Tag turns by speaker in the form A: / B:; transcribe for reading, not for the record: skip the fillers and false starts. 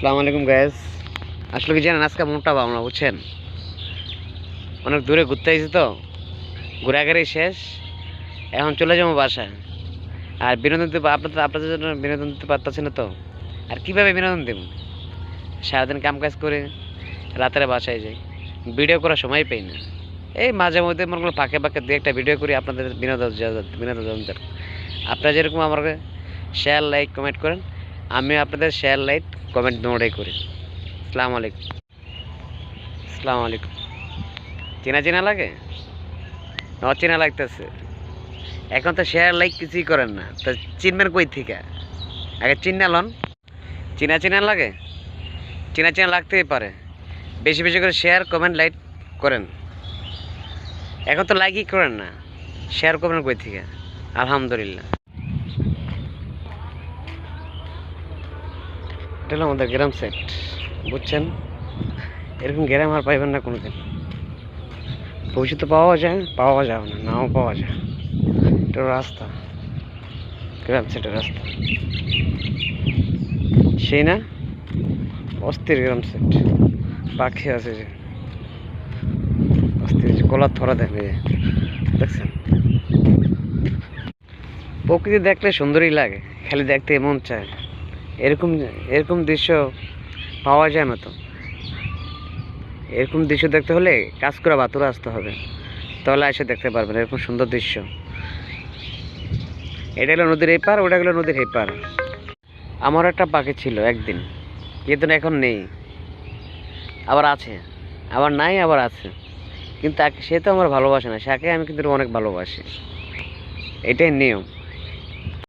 A: আসসালামু আলাইকুম গাইস। আসলে কি জানেন, আজকে মনটা ভালো না, বুঝছেন? অনেক দূরে ঘুরতে আইছি তো, ঘোরাঘুরি শেষ। এখন চলে যাবো বাসায়। আর বিনোদন দিতে আপনাদের জন্য বিনোদন দিতে পারতেছি না তো। আর কিভাবে বিনোদন দেব? সারাদিন কাম কাজ করে রাতের বাসায় যাই, ভিডিও করার সময় পাই না। এই মাঝে মধ্যে মনে করলো ফাঁকে ফাঁকে দু একটা ভিডিও করি আপনাদের বিনোদন। আপনারা যেরকম আমাকে শেয়ার লাইক কমেন্ট করেন, আমিও আপনাদের শেয়ার লাইক কমেন্ট দুটোই করি। আসসালামু আলাইকুম। আসসালামু আলাইকুম। চেনা চেনা লাগে না অচেনা লাগতেছে? এখন তো শেয়ার লাইক কিছুই করেন না, তো চিনবেন কই থেকে? আগে চিন্না লন। চেনা চেনা লাগে, চেনা চেনা লাগতেই পারে। বেশি বেশি করে শেয়ার কমেন্ট লাইক করেন। এখন তো লাইকই করেন না, শেয়ার করবেন কই থেকে? আলহামদুলিল্লাহ। এটা হলো আমাদের গ্রাম সেট, বুঝছেন? এরকম গ্রাম আর পাইবেন না কোনোদিন। ভবিষ্যতে পাওয়া যায়, পাওয়া যাবে না, নাও পাওয়া যায়। এটা রাস্তা, গ্রাম সেটের রাস্তা সেই না, অস্থির গ্রাম সেট। পাখি আছে যে অস্থির, কলার ধরা দেখবে, দেখছেন? প্রকৃতি দেখলে সুন্দরই লাগে, খালি দেখতে মন চায়। এরকম এরকম দৃশ্য পাওয়া যায় না তো। এরকম দৃশ্য দেখতে হলে কাজ করে বাতুরে আসতে হবে, তাহলে এসে দেখতে পারবেন এরকম সুন্দর দৃশ্য। এটা হলো নদীর এই পার, ওটা হলো নদীর এই পার। আমার একটা পাখি ছিল একদিন, কিন্তু এখন নেই। আবার আছে, আবার নাই, আবার আছে। কিন্তু সে তো আমার ভালোবাসে না, তাকে আমি কিন্তু অনেক ভালোবাসি। এটাই নিয়ম।